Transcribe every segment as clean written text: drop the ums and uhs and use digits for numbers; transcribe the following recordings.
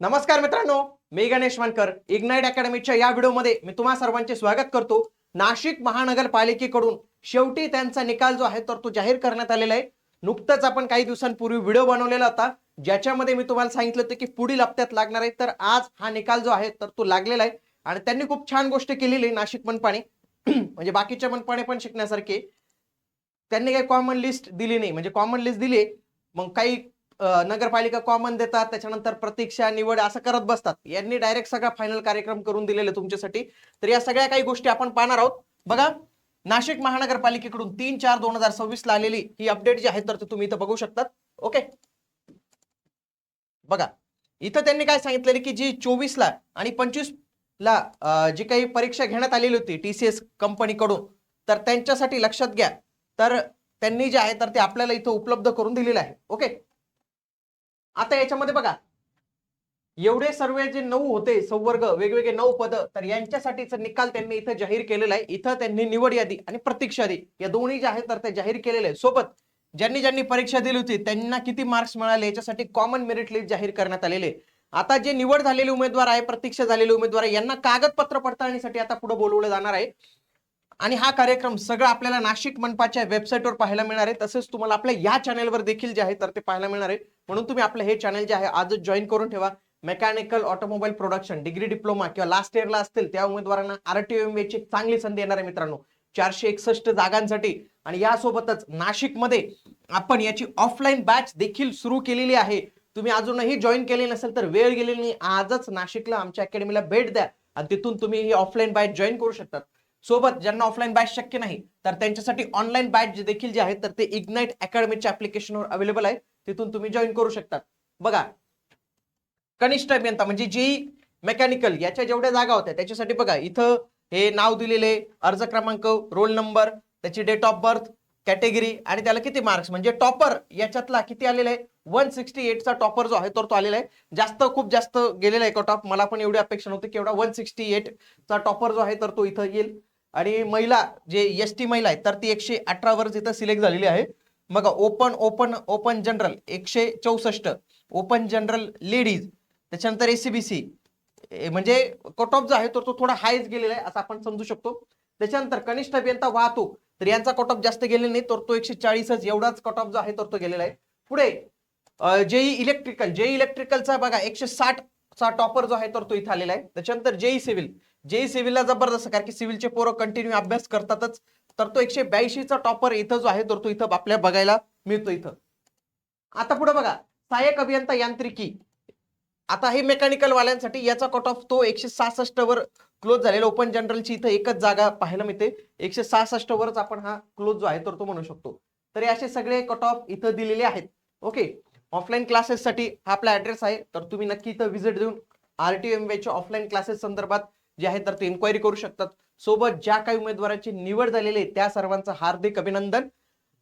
नमस्कार मित्रांनो, मी गणेश मानकर. इग्नाइट अकॅडमीच्या या व्हिडिओमध्ये मी तुम्हा सर्वांचे स्वागत करतो. नाशिक महानगरपालिकेकडून शेवटी त्यांचा निकाल जो आहे तर तो जाहीर करण्यात आलेला आहे. नुकतंच आपण काही दिवसांपूर्वी व्हिडिओ बनवलेला होता, ज्याच्यामध्ये मी तुम्हाला सांगितलं होतं की पुढील हप्त्यात लागणार आहे. तर आज हा निकाल जो आहे तर तो लागलेला आहे आणि त्यांनी खूप छान गोष्ट केलेली आहे नाशिक मनपाने. म्हणजे बाकीच्या मनपाने पण शिकण्यासारखे. त्यांनी काही कॉमन लिस्ट दिली नाही, म्हणजे कॉमन लिस्ट दिली मग काही नगरपालिका कॉमन देतात, त्याच्यानंतर प्रतीक्षा निवड असं करत बसतात. यांनी डायरेक्ट सगळा फायनल कार्यक्रम करून दिलेले तुमच्यासाठी. तर या सगळ्या काही गोष्टी आपण पाहणार आहोत. बघा, नाशिक महानगरपालिकेकडून 3/4/2026 ला आलेली ही अपडेट जी आहे तर तुम्ही इथं बघू शकतात. ओके, बघा इथं त्यांनी काय सांगितलेलं की जी 24 ला आणि 25 ला जी काही परीक्षा घेण्यात आलेली होती TCS कंपनीकडून, तर त्यांच्यासाठी लक्षात घ्या, तर त्यांनी जे आहे तर ते आपल्याला इथं उपलब्ध करून दिलेलं आहे. ओके, आता याच्यामध्ये बघा, एवढे सर्व जे 9 होते संवर्ग, वेगवेगळे 9 पद, तर यांच्यासाठीचा निकाल त्यांनी इथं जाहीर केलेला आहे. इथं त्यांनी निवड यादी आणि प्रतीक्षा यादी या दोन्ही जे आहेत तर ते जाहीर केलेले आहे. सोबत ज्यांनी ज्यांनी परीक्षा दिली होती त्यांना किती मार्क्स मिळाले याच्यासाठी कॉमन मेरिट लिस्ट जाहीर करण्यात आलेले. आता जे निवड झालेले उमेदवार आहे, प्रतीक्षा झालेले उमेदवार आहे, यांना कागदपत्र पडताळणीसाठी आता पुढे बोलवलं जाणार आहे. आणि हा कार्यक्रम सगळं आपल्याला नाशिक मनपाच्या वेबसाईटवर पाहायला मिळणार आहे. तसेच तुम्हाला आपल्या या चॅनलवर देखील जे आहे तर ते पाहायला मिळणार आहे. म्हणून तुम्ही आपलं हे चॅनल जे आहे आजच जॉईन करून ठेवा. Mechanical automobile production degree diploma किंवा लास्ट इयरला असतील त्या उमेदवारांना RTO ची चांगली संधी येणार आहे मित्रांनो, 461 जागांसाठी. आणि यासोबतच नाशिकमध्ये आपण याची ऑफलाईन बॅच देखील सुरू केलेली आहे. तुम्ही अजूनही जॉईन केले नसेल तर वेळ गेलेली नाही, आजच नाशिकला आमच्या अकॅडमीला भेट द्या आणि तिथून तुम्ही ही ऑफलाईन बॅच जॉईन करू शकता. सोबत ज्यांना ऑफलाईन बॅच शक्य नाही तर त्यांच्यासाठी ऑनलाईन बॅच देखील जे आहे तर ते इग्नाइट अकॅडमीच्या ऍप्लिकेशनवर अवेलेबल आहे, तिथून तुम्ही जॉईन करू शकता. बघा, कनिष्ठ अभियंता म्हणजे जी मेकॅनिकल याच्या जेवढ्या जागा होत्या त्याच्यासाठी बघा इथं हे नाव दिलेले, अर्ज क्रमांक, रोल नंबर, त्याची डेट ऑफ बर्थ, कॅटेगरी आणि त्याला किती मार्क्स, म्हणजे टॉपर याच्यातला किती आलेला आहे, 168 चा टॉपर जो आहे तर तो आलेला आहे. जास्त, खूप जास्त गेलेला आहे कट ऑफ. मला पण एवढी अपेक्षा नव्हती की एवढा 168 चा टॉपर जो आहे तर तो इथं येईल. आणि महिला जे ST महिला आहे तर ती 118 वर इथं सिलेक्ट झालेली आहे. मग open open open general 164, open general ladies, त्याच्यानंतर ACBC, म्हणजे कट ऑफ जो आहे तो थोडा हायच गेलेला आहे असं आपण समजू शकतो. त्याच्यानंतर कनिष्ठ अभियंता वाहतूक, तर यांचा कट ऑफ जास्त गेलेला नाही, तर तो 140च एवढाच कट ऑफ जो आहे तर तो गेलेला आहे. पुढे जेई इलेक्ट्रिकलचा बघा 160 चा टॉपर जो आहे तर तो इथं आलेला आहे. त्याच्यानंतर जेई सिव्हिलला जबरदस्त, कारण की सिव्हिलचे पोरं कंटिन्यू अभ्यास करतातच, तर तो 182 चा टॉपर इथं जो आहे तर तो इथं आपल्याला बघायला मिळतो इथं. आता पुढे बघा, सहाय्यक अभियंता यांत्रिकी, आता हे मेकॅनिकल वाल्यांसाठी याचा कट ऑफ तो 166 वर क्लोज झालेला. ओपन जनरलची इथं एकच जागा पाहायला मिळते, 166 वरच आपण हा क्लोज जो आहे तर तो म्हणू शकतो. तर हे असे सगळे कट ऑफ इथं दिलेले आहेत. ओके, ऑफलाईन क्लासेससाठी हा आपला ऍड्रेस आहे, तर तुम्ही नक्की इथं व्हिजिट देऊन RTO च्या ऑफलाईन क्लासेस संदर्भात जे आहे तर ते इन्क्वायरी करू शकतात. सोबत ज्या काही उमेदवारांची निवड झालेली आहे त्या सर्वांचं हार्दिक अभिनंदन.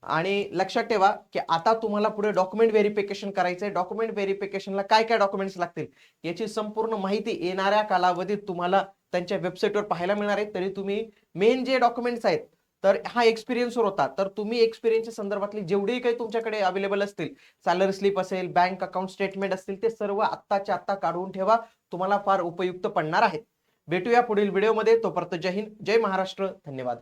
आणि लक्षात ठेवा की आता तुम्हाला पुढे डॉक्युमेंट व्हेरिफिकेशन करायचंय. डॉक्युमेंट व्हेरिफिकेशनला काय काय डॉक्युमेंट्स लागतील याची संपूर्ण माहिती येणाऱ्या कालावधीत तुम्हाला त्यांच्या वेबसाईटवर पाहायला मिळणार आहे. तरी तुम्ही मेन जे डॉक्युमेंट्स आहेत, तर हा एक्सपिरियन्सवर होता, तर तुम्ही एक्सपिरियन्सच्या संदर्भातली जेवढी काही तुमच्याकडे अवेलेबल असतील, सॅलरी स्लिप असेल, बँक अकाउंट स्टेटमेंट असतील, ते सर्व आत्ताच्या आत्ता काढून ठेवा, तुम्हाला फार उपयुक्त पडणार आहेत. भेटूया पुढील व्हिडिओमध्ये. तोपर्यंत जय हिंद, जय महाराष्ट्र, धन्यवाद.